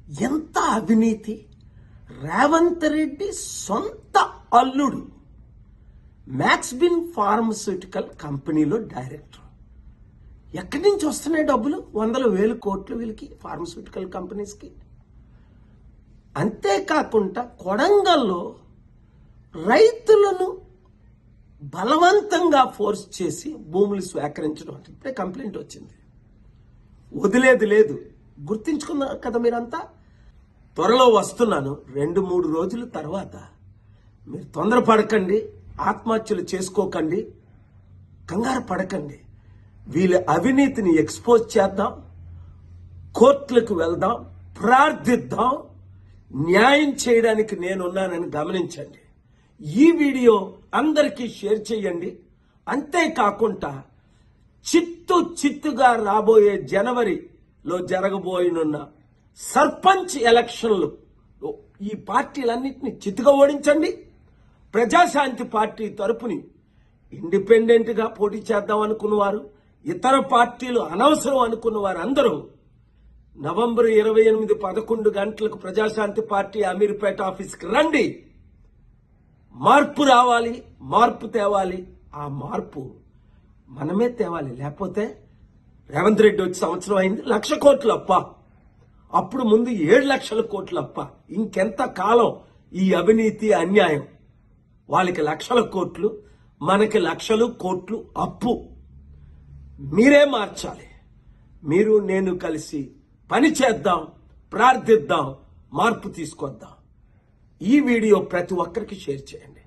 ఎంత అవినీతి! రేవంత్ రెడ్డి సొంత అల్లుడు మ్యాక్స్బిన్ ఫార్మస్యూటికల్ కంపెనీలో డైరెక్టర్. ఎక్కడి నుంచి వస్తున్నాయి డబ్బులు? 100,000 కోట్లు వీళ్ళకి, ఫార్మస్యూటికల్ కంపెనీస్కి. అంతేకాకుండా కొడంగల్లో రైతులను బలవంతంగా ఫోర్స్ చేసి భూములు స్వీకరించడం అంటే ఇప్పుడే కంప్లైంట్ వచ్చింది. వదిలేది లేదు. గుర్తించుకున్నారు కదా మీరంతా. త్వరలో వస్తున్నాను. 2-3 రోజుల తర్వాత మీరు తొందరపడకండి, ఆత్మహత్యలు చేసుకోకండి, కంగారు పడకండి. వీళ్ళ అవినీతిని ఎక్స్పోజ్ చేద్దాం, కోర్టులకు వెళ్దాం, ప్రార్థిద్దాం. న్యాయం చేయడానికి నేనున్నానని గమనించండి. ఈ వీడియో అందరికీ షేర్ చేయండి. అంతేకాకుండా చిత్తుగా రాబోయే జనవరిలో జరగబోయనున్న సర్పంచ్ ఎలక్షన్లు ఈ పార్టీలన్నింటినీ చిత్తుగా ఓడించండి. ప్రజాశాంతి పార్టీ తరపుని ఇండిపెండెంట్గా పోటీ చేద్దాం అనుకున్నవారు, ఇతర పార్టీలు అనవసరం అనుకున్న వారు అందరూ నవంబర్ 28 11 గంటలకు ప్రజాశాంతి పార్టీ అమీర్పేట ఆఫీస్కి రండి. మార్పు రావాలి, మార్పు తేవాలి. ఆ మార్పు మనమే తేవాలి. లేకపోతే రేవంత్ రెడ్డి వచ్చి సంవత్సరం అయింది, 1,00,000 కోట్లు అప్ప. అప్పుడు ముందు 7 లక్షల కోట్లు అప్ప. ఇంకెంత కాలం ఈ అవినీతి అన్యాయం? వాళ్ళకి 1,00,000 కోట్లు, మనకి 1,00,000 కోట్లు అప్పు. మీరే మార్చాలి. మీరు నేను కలిసి పని చేద్దాం, ప్రార్థిద్దాం, మార్పు తీసుకొద్దాం. ఈ వీడియో ప్రతి ఒక్కరికి షేర్ చేయండి.